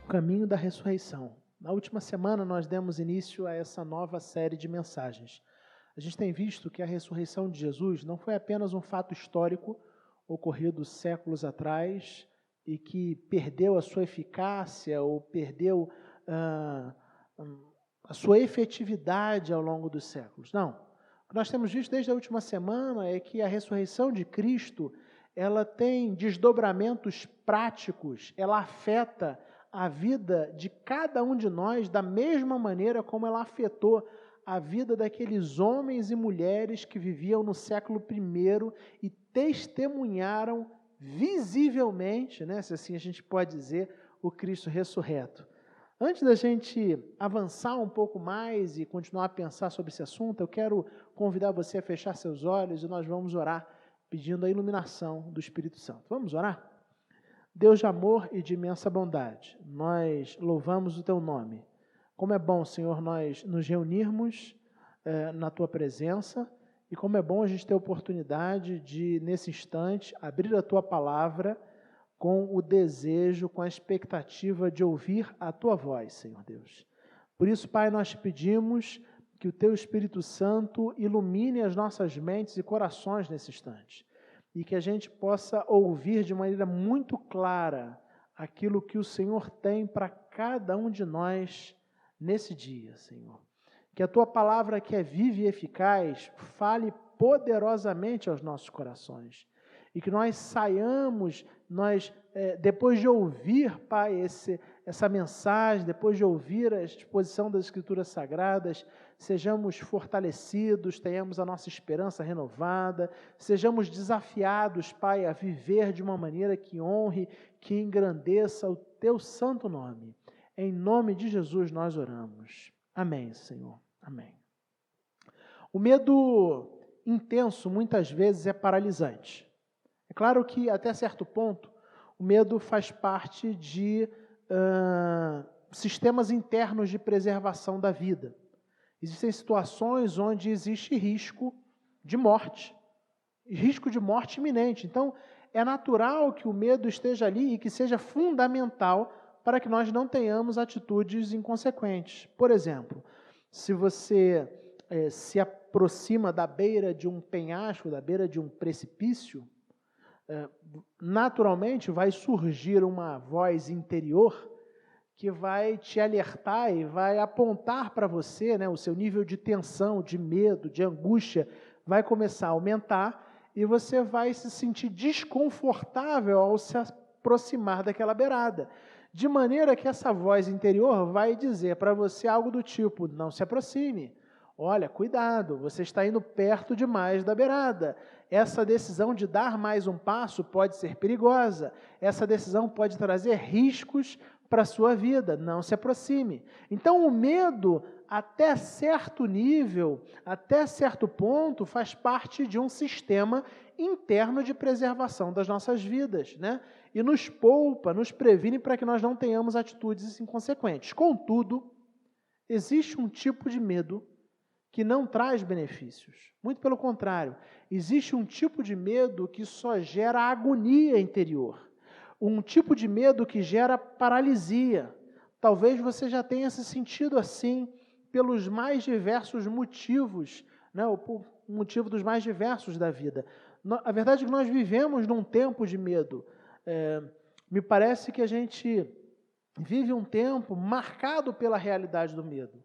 caminho da ressurreição. Na última semana nós demos início a essa nova série de mensagens. A gente tem visto que a ressurreição de Jesus não foi apenas um fato histórico ocorrido séculos atrás e que perdeu a sua eficácia ou perdeu a sua efetividade ao longo dos séculos. Não. O que nós temos visto desde a última semana é que a ressurreição de Cristo, ela tem desdobramentos práticos, ela afeta a vida de cada um de nós da mesma maneira como ela afetou a vida daqueles homens e mulheres que viviam no século I e testemunharam visivelmente, né, se assim a gente pode dizer, o Cristo ressurreto. Antes da gente avançar um pouco mais e continuar a pensar sobre esse assunto, eu quero convidar você a fechar seus olhos e nós vamos orar pedindo a iluminação do Espírito Santo. Vamos orar? Deus de amor e de imensa bondade, nós louvamos o Teu nome. Como é bom, Senhor, nós nos reunirmos na Tua presença e como é bom a gente ter a oportunidade de, nesse instante, abrir a Tua palavra com o desejo, com a expectativa de ouvir a Tua voz, Senhor Deus. Por isso, Pai, nós te pedimos que o Teu Espírito Santo ilumine as nossas mentes e corações nesse instante e que a gente possa ouvir de maneira muito clara aquilo que o Senhor tem para cada um de nós nesse dia, Senhor. Que a Tua palavra, que é viva e eficaz, fale poderosamente aos nossos corações. E que nós saiamos, depois de ouvir, Pai, essa mensagem, depois de ouvir a exposição das Escrituras Sagradas, sejamos fortalecidos, tenhamos a nossa esperança renovada, sejamos desafiados, Pai, a viver de uma maneira que honre, que engrandeça o Teu santo nome. Em nome de Jesus nós oramos. Amém, Senhor. Amém. O medo intenso, muitas vezes, é paralisante. É claro que, até certo ponto, o medo faz parte de sistemas internos de preservação da vida. Existem situações onde existe risco de morte iminente. Então, é natural que o medo esteja ali e que seja fundamental para que nós não tenhamos atitudes inconsequentes. Por exemplo, se você se aproxima da beira de um penhasco, da beira de um precipício, naturalmente vai surgir uma voz interior que vai te alertar e vai apontar para você, né, o seu nível de tensão, de medo, de angústia vai começar a aumentar e você vai se sentir desconfortável ao se aproximar daquela beirada. De maneira que essa voz interior vai dizer para você algo do tipo, não se aproxime, olha, cuidado, você está indo perto demais da beirada. Essa decisão de dar mais um passo pode ser perigosa. Essa decisão pode trazer riscos para a sua vida. Não se aproxime. Então, o medo, até certo nível, até certo ponto, faz parte de um sistema interno de preservação das nossas vidas, né? E nos poupa, nos previne para que nós não tenhamos atitudes inconsequentes. Contudo, existe um tipo de medo que não traz benefícios. Muito pelo contrário, existe um tipo de medo que só gera agonia interior. Um tipo de medo que gera paralisia. Talvez você já tenha se sentido assim pelos mais diversos motivos, né? Ou por motivo dos mais diversos da vida. A verdade é que nós vivemos num tempo de medo. Me parece que a gente vive um tempo marcado pela realidade do medo.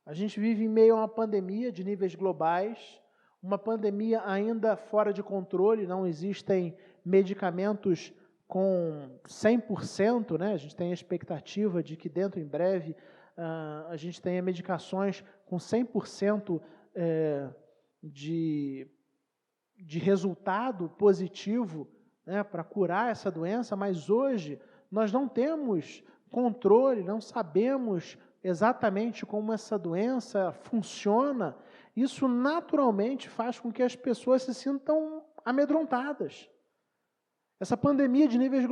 A gente vive em meio a uma pandemia de níveis globais, uma pandemia ainda fora de controle, não existem medicamentos com 100%, né? A gente tem a expectativa de que dentro em breve a gente tenha medicações com 100% de resultado positivo, né, para curar essa doença, mas hoje nós não temos controle, não sabemos exatamente como essa doença funciona. Isso naturalmente faz com que as pessoas se sintam amedrontadas. Essa pandemia de níveis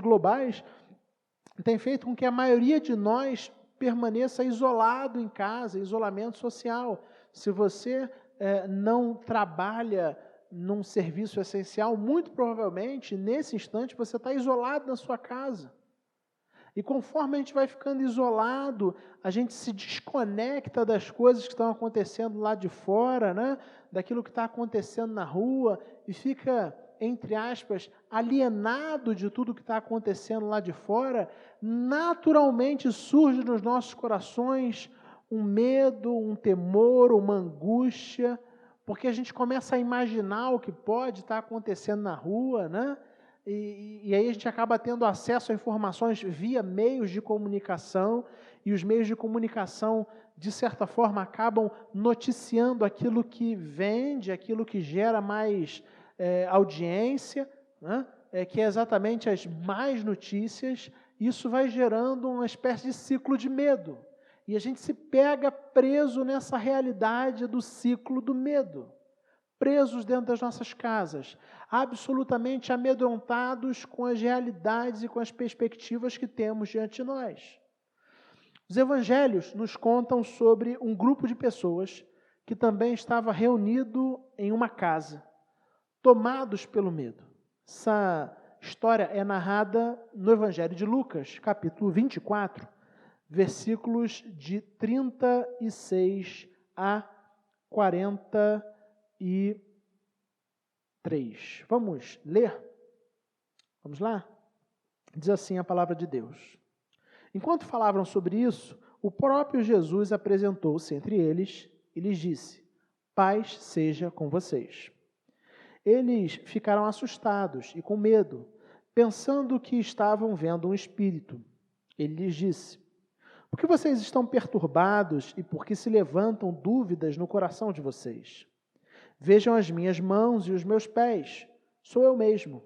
globais tem feito com que a maioria de nós permaneça isolado em casa, isolamento social. Se você não trabalha num serviço essencial, muito provavelmente, nesse instante, você está isolado na sua casa. E conforme a gente vai ficando isolado, a gente se desconecta das coisas que estão acontecendo lá de fora, né? Daquilo que está acontecendo na rua, e fica, entre aspas, alienado de tudo que está acontecendo lá de fora. Naturalmente surge nos nossos corações um medo, um temor, uma angústia, porque a gente começa a imaginar o que pode estar acontecendo na rua, né? E aí a gente acaba tendo acesso a informações via meios de comunicação, e os meios de comunicação, de certa forma, acabam noticiando aquilo que vende, aquilo que gera mais audiência, né? Que é exatamente as más notícias. Isso vai gerando uma espécie de ciclo de medo. E a gente se pega preso nessa realidade do ciclo do medo. Presos dentro das nossas casas, absolutamente amedrontados com as realidades e com as perspectivas que temos diante de nós. Os evangelhos nos contam sobre um grupo de pessoas que também estava reunido em uma casa, tomados pelo medo. Essa história é narrada no Evangelho de Lucas, capítulo 24, versículos de 36 a 43. Vamos ler? Vamos lá? Diz assim a palavra de Deus. Enquanto falavam sobre isso, o próprio Jesus apresentou-se entre eles e lhes disse: paz seja com vocês. Eles ficaram assustados e com medo, pensando que estavam vendo um espírito. Ele lhes disse: por que vocês estão perturbados e por que se levantam dúvidas no coração de vocês? Vejam as minhas mãos e os meus pés, sou eu mesmo.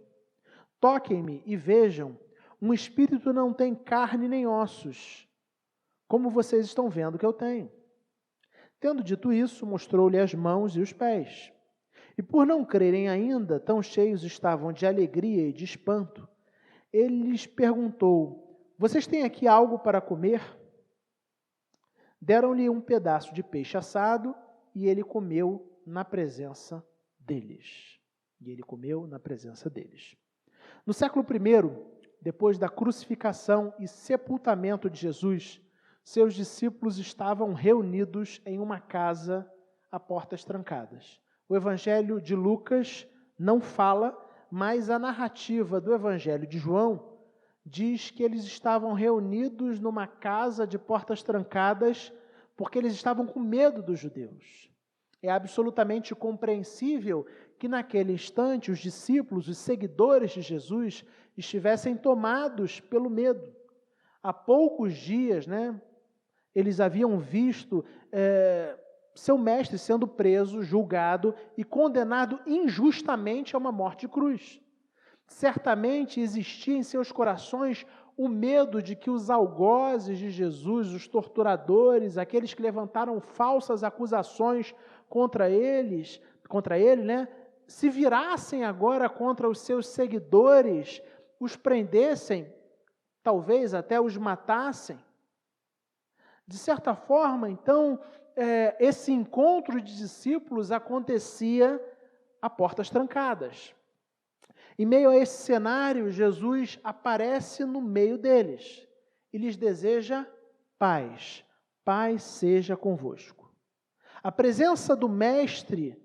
Toquem-me e vejam, um espírito não tem carne nem ossos, como vocês estão vendo que eu tenho. Tendo dito isso, mostrou-lhe as mãos e os pés. E por não crerem ainda, tão cheios estavam de alegria e de espanto, ele lhes perguntou: vocês têm aqui algo para comer? Deram-lhe um pedaço de peixe assado e ele comeu na presença deles. No século I, depois da crucificação e sepultamento de Jesus, seus discípulos estavam reunidos em uma casa a portas trancadas. O Evangelho de Lucas não fala, mas a narrativa do Evangelho de João diz que eles estavam reunidos numa casa de portas trancadas porque eles estavam com medo dos judeus. É absolutamente compreensível que naquele instante os discípulos, os seguidores de Jesus, estivessem tomados pelo medo. Há poucos dias, eles haviam visto seu mestre sendo preso, julgado e condenado injustamente a uma morte de cruz. Certamente existia em seus corações o medo de que os algozes de Jesus, os torturadores, aqueles que levantaram falsas acusações contra ele, se virassem agora contra os seus seguidores, os prendessem, talvez até os matassem. De certa forma, então, esse encontro de discípulos acontecia a portas trancadas. Em meio a esse cenário, Jesus aparece no meio deles e lhes deseja paz. Paz seja convosco. A presença do Mestre,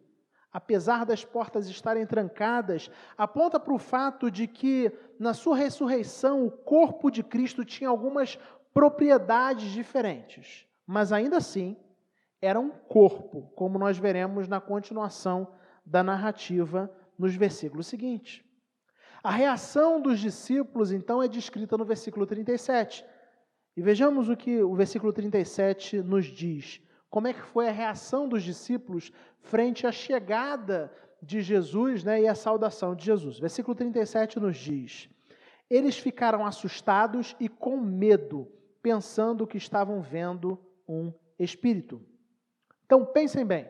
apesar das portas estarem trancadas, aponta para o fato de que, na sua ressurreição, o corpo de Cristo tinha algumas propriedades diferentes, mas ainda assim era um corpo, como nós veremos na continuação da narrativa nos versículos seguintes. A reação dos discípulos, então, é descrita no versículo 37. E vejamos o que o versículo 37 nos diz. Como é que foi a reação dos discípulos frente à chegada de Jesus, e a saudação de Jesus. Versículo 37 nos diz: eles ficaram assustados e com medo, pensando que estavam vendo um espírito. Então, pensem bem.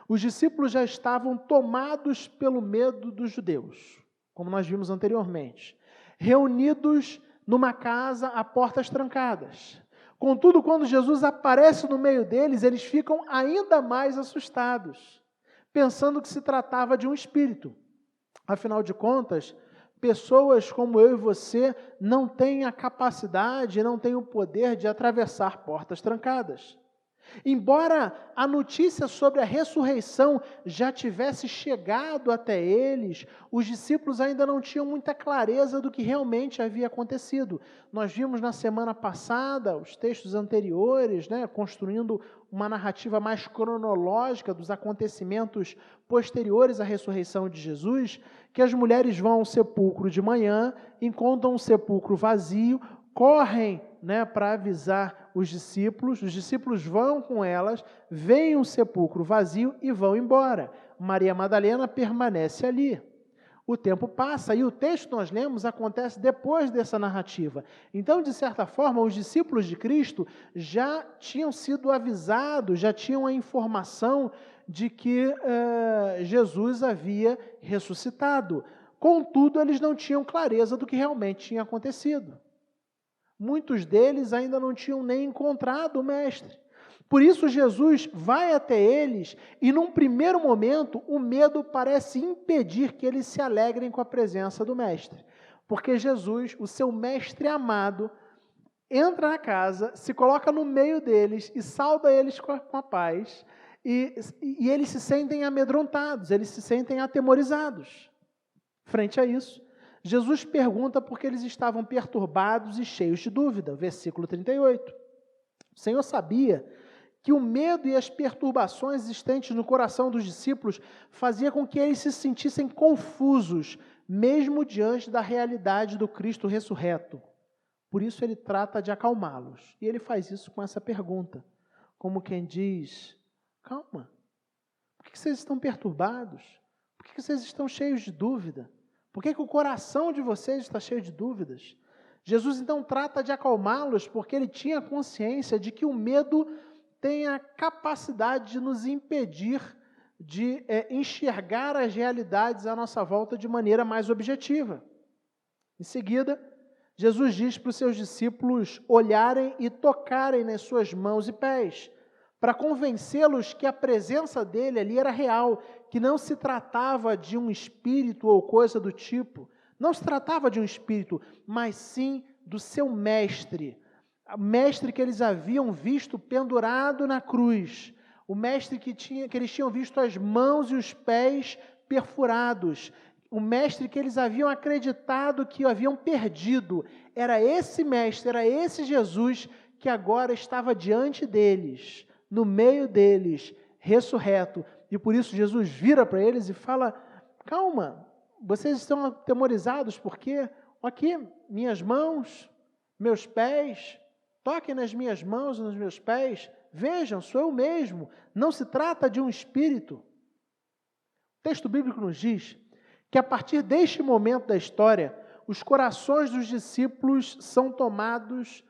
Os discípulos já estavam tomados pelo medo dos judeus, como nós vimos anteriormente, reunidos numa casa a portas trancadas. Contudo, quando Jesus aparece no meio deles, eles ficam ainda mais assustados, pensando que se tratava de um espírito. Afinal de contas, pessoas como eu e você não têm a capacidade, não têm o poder de atravessar portas trancadas. Embora a notícia sobre a ressurreição já tivesse chegado até eles, os discípulos ainda não tinham muita clareza do que realmente havia acontecido. Nós vimos na semana passada, os textos anteriores, construindo uma narrativa mais cronológica dos acontecimentos posteriores à ressurreição de Jesus, que as mulheres vão ao sepulcro de manhã, encontram um sepulcro vazio, correm para avisar os discípulos vão com elas, veem um sepulcro vazio e vão embora. Maria Madalena permanece ali. O tempo passa e o texto que nós lemos acontece depois dessa narrativa. Então, de certa forma, os discípulos de Cristo já tinham sido avisados, já tinham a informação de que Jesus havia ressuscitado. Contudo, eles não tinham clareza do que realmente tinha acontecido. Muitos deles ainda não tinham nem encontrado o Mestre. Por isso, Jesus vai até eles e, num primeiro momento, o medo parece impedir que eles se alegrem com a presença do Mestre. Porque Jesus, o seu Mestre amado, entra na casa, se coloca no meio deles e sauda eles com a paz. E eles se sentem amedrontados, eles se sentem atemorizados. Frente a isso, Jesus pergunta por que eles estavam perturbados e cheios de dúvida. Versículo 38. O Senhor sabia que o medo e as perturbações existentes no coração dos discípulos fazia com que eles se sentissem confusos, mesmo diante da realidade do Cristo ressurreto. Por isso ele trata de acalmá-los. E ele faz isso com essa pergunta, como quem diz: calma, por que vocês estão perturbados? Por que vocês estão cheios de dúvida? Por que o coração de vocês está cheio de dúvidas? Jesus então trata de acalmá-los porque ele tinha consciência de que o medo tem a capacidade de nos impedir de enxergar as realidades à nossa volta de maneira mais objetiva. Em seguida, Jesus diz para os seus discípulos olharem e tocarem nas suas mãos e pés, para convencê-los que a presença dele ali era real, que não se tratava de um espírito ou coisa do tipo. Não se tratava de um espírito, mas sim do seu mestre. O mestre que eles haviam visto pendurado na cruz. O mestre que eles tinham visto as mãos e os pés perfurados. O mestre que eles haviam acreditado que haviam perdido. Era esse mestre, era esse Jesus que agora estava diante deles, no meio deles, ressurreto. E por isso Jesus vira para eles e fala: calma, vocês estão atemorizados porque, aqui, minhas mãos, meus pés, toquem nas minhas mãos e nos meus pés, vejam, sou eu mesmo, não se trata de um espírito. O texto bíblico nos diz que a partir deste momento da história, os corações dos discípulos são tomados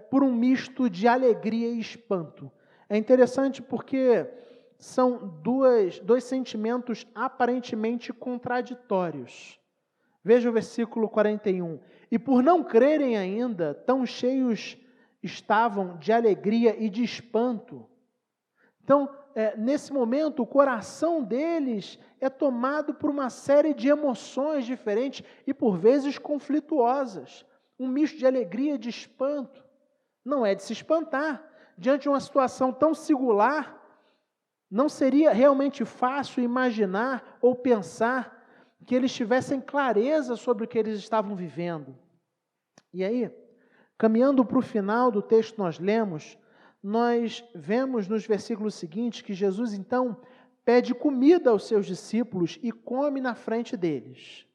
por um misto de alegria e espanto. É interessante porque são dois sentimentos aparentemente contraditórios. Veja o versículo 41. E por não crerem ainda, tão cheios estavam de alegria e de espanto. Então, nesse momento, o coração deles é tomado por uma série de emoções diferentes e por vezes conflituosas. Um misto de alegria e de espanto. Não é de se espantar. Diante de uma situação tão singular, não seria realmente fácil imaginar ou pensar que eles tivessem clareza sobre o que eles estavam vivendo. E aí, caminhando para o final do texto que nós lemos, nós vemos nos versículos seguintes que Jesus então pede comida aos seus discípulos e come na frente deles.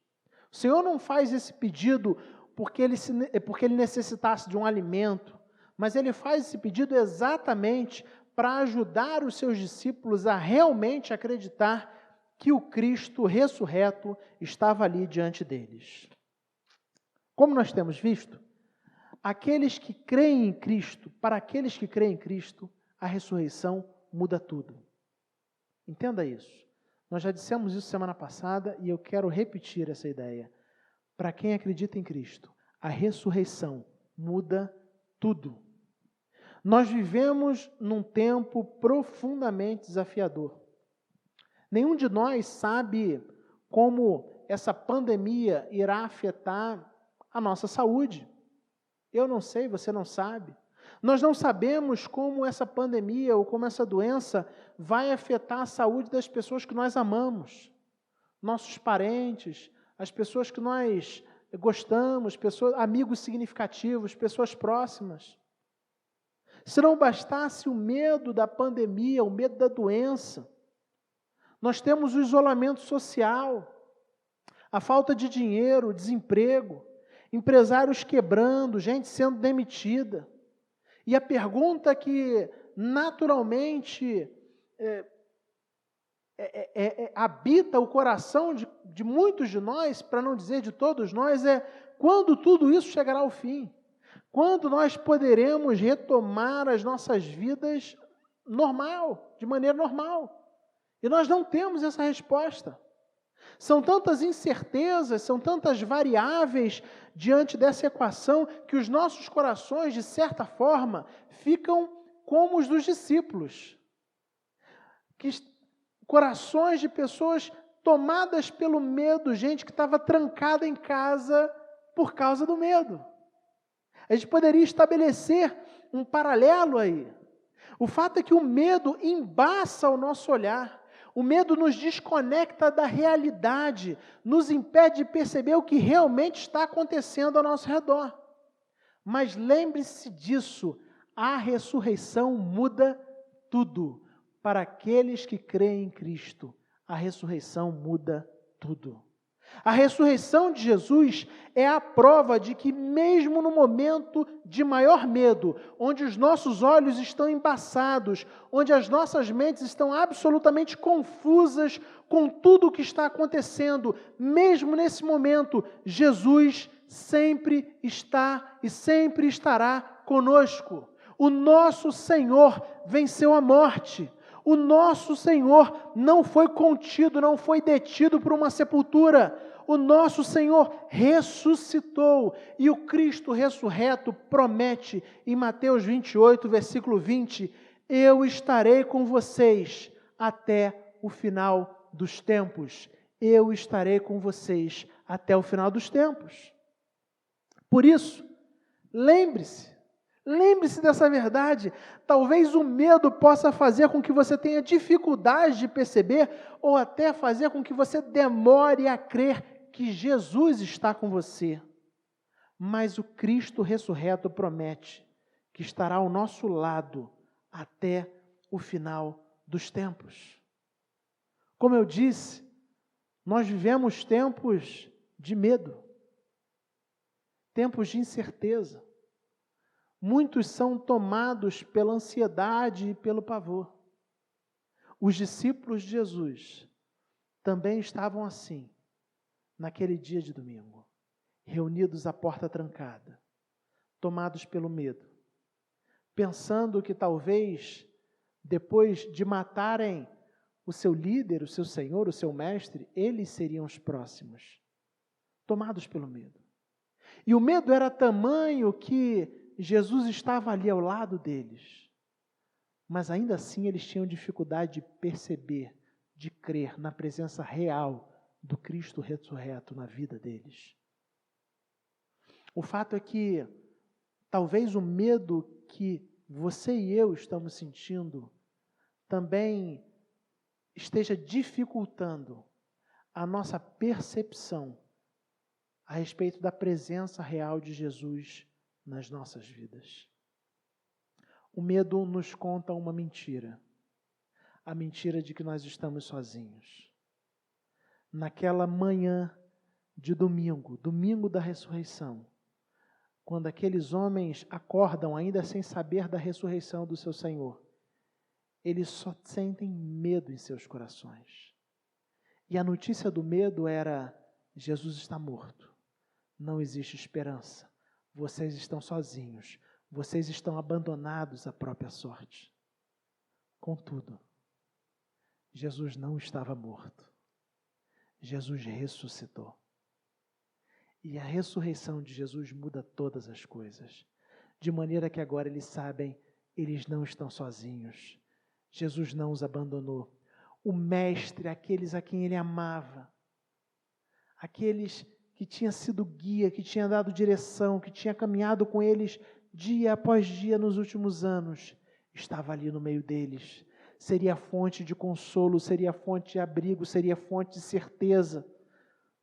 O Senhor não faz esse pedido porque ele necessitasse de um alimento, mas ele faz esse pedido exatamente para ajudar os seus discípulos a realmente acreditar que o Cristo ressurreto estava ali diante deles. Como nós temos visto, aqueles que creem em Cristo, para aqueles que creem em Cristo, a ressurreição muda tudo. Entenda isso. Nós já dissemos isso semana passada e eu quero repetir essa ideia. Para quem acredita em Cristo, a ressurreição muda tudo. Nós vivemos num tempo profundamente desafiador. Nenhum de nós sabe como essa pandemia irá afetar a nossa saúde. Eu não sei, você não sabe. Nós não sabemos como essa pandemia ou como essa doença vai afetar a saúde das pessoas que nós amamos, nossos parentes, as pessoas que nós gostamos, pessoas, amigos significativos, pessoas próximas. Se não bastasse o medo da pandemia, o medo da doença, nós temos o isolamento social, a falta de dinheiro, o desemprego, empresários quebrando, gente sendo demitida. E a pergunta que naturalmente habita o coração de muitos de nós, para não dizer de todos nós, é quando tudo isso chegará ao fim? Quando nós poderemos retomar as nossas vidas de maneira normal? E nós não temos essa resposta. São tantas incertezas, são tantas variáveis diante dessa equação que os nossos corações, de certa forma, ficam como os dos discípulos. Corações de pessoas tomadas pelo medo, gente que estava trancada em casa por causa do medo. A gente poderia estabelecer um paralelo aí. O fato é que o medo embaça o nosso olhar. O medo nos desconecta da realidade, nos impede de perceber o que realmente está acontecendo ao nosso redor. Mas lembre-se disso, a ressurreição muda tudo. Para aqueles que creem em Cristo, a ressurreição muda tudo. A ressurreição de Jesus é a prova de que mesmo no momento de maior medo, onde os nossos olhos estão embaçados, onde as nossas mentes estão absolutamente confusas com tudo o que está acontecendo, mesmo nesse momento, Jesus sempre está e sempre estará conosco. O nosso Senhor venceu a morte. O nosso Senhor não foi contido, não foi detido por uma sepultura. O nosso Senhor ressuscitou. E o Cristo ressurreto promete em Mateus 28, versículo 20: eu estarei com vocês até o final dos tempos. Eu estarei com vocês até o final dos tempos. Por isso, lembre-se dessa verdade. Talvez o medo possa fazer com que você tenha dificuldade de perceber ou até fazer com que você demore a crer que Jesus está com você. Mas o Cristo ressurreto promete que estará ao nosso lado até o final dos tempos. Como eu disse, nós vivemos tempos de medo, tempos de incerteza. Muitos são tomados pela ansiedade e pelo pavor. Os discípulos de Jesus também estavam assim, naquele dia de domingo, reunidos à porta trancada, tomados pelo medo, pensando que talvez, depois de matarem o seu líder, o seu senhor, o seu mestre, eles seriam os próximos, tomados pelo medo. E o medo era tamanho que Jesus estava ali ao lado deles, mas ainda assim eles tinham dificuldade de perceber, de crer na presença real do Cristo ressurreto na vida deles. O fato é que talvez o medo que você e eu estamos sentindo também esteja dificultando a nossa percepção a respeito da presença real de Jesus nas nossas vidas. O medo nos conta uma mentira, a mentira de que nós estamos sozinhos. Naquela manhã de domingo, domingo da ressurreição, quando aqueles homens acordam ainda sem saber da ressurreição do seu Senhor, eles só sentem medo em seus corações. E a notícia do medo era: Jesus está morto, não existe esperança. Vocês estão sozinhos, vocês estão abandonados à própria sorte. Contudo, Jesus não estava morto. Jesus ressuscitou. E a ressurreição de Jesus muda todas as coisas, de maneira que agora eles sabem, eles não estão sozinhos. Jesus não os abandonou. O Mestre, aqueles a quem ele amava, aqueles que tinha sido guia, que tinha dado direção, que tinha caminhado com eles dia após dia nos últimos anos, estava ali no meio deles. Seria fonte de consolo, seria fonte de abrigo, seria fonte de certeza,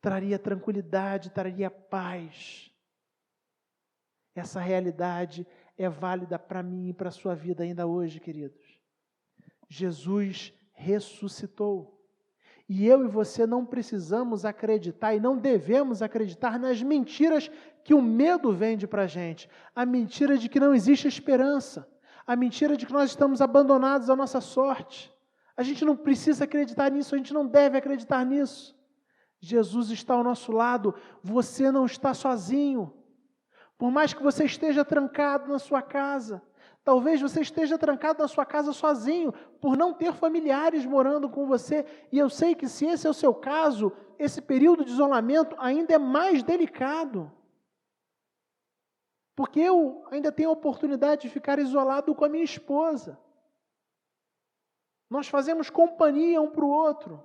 traria tranquilidade, traria paz. Essa realidade é válida para mim e para a sua vida ainda hoje, queridos. Jesus ressuscitou. E eu e você não precisamos acreditar e não devemos acreditar nas mentiras que o medo vende para a gente. A mentira de que não existe esperança. A mentira de que nós estamos abandonados à nossa sorte. A gente não precisa acreditar nisso, a gente não deve acreditar nisso. Jesus está ao nosso lado, você não está sozinho. Por mais que você esteja trancado na sua casa, talvez você esteja trancado na sua casa sozinho, por não ter familiares morando com você. E eu sei que se esse é o seu caso, esse período de isolamento ainda é mais delicado. Porque eu ainda tenho a oportunidade de ficar isolado com a minha esposa. Nós fazemos companhia um para o outro.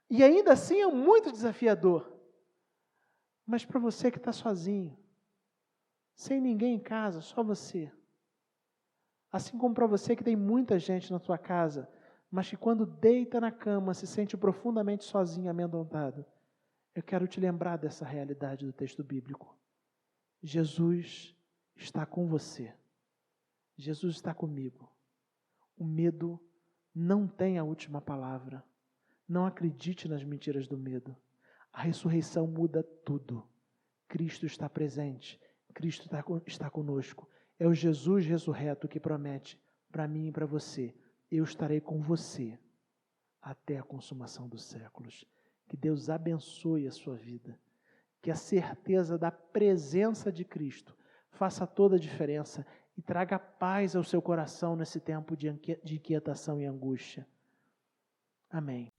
E ainda assim é muito desafiador. Mas para você que está sozinho, sem ninguém em casa, só você. Assim como para você que tem muita gente na sua casa, mas que quando deita na cama se sente profundamente sozinho, amedrontado. Eu quero te lembrar dessa realidade do texto bíblico. Jesus está com você. Jesus está comigo. O medo não tem a última palavra. Não acredite nas mentiras do medo. A ressurreição muda tudo. Cristo está presente. Cristo está conosco. É o Jesus ressurreto que promete para mim e para você: eu estarei com você até a consumação dos séculos. Que Deus abençoe a sua vida. Que a certeza da presença de Cristo faça toda a diferença e traga paz ao seu coração nesse tempo de inquietação e angústia. Amém.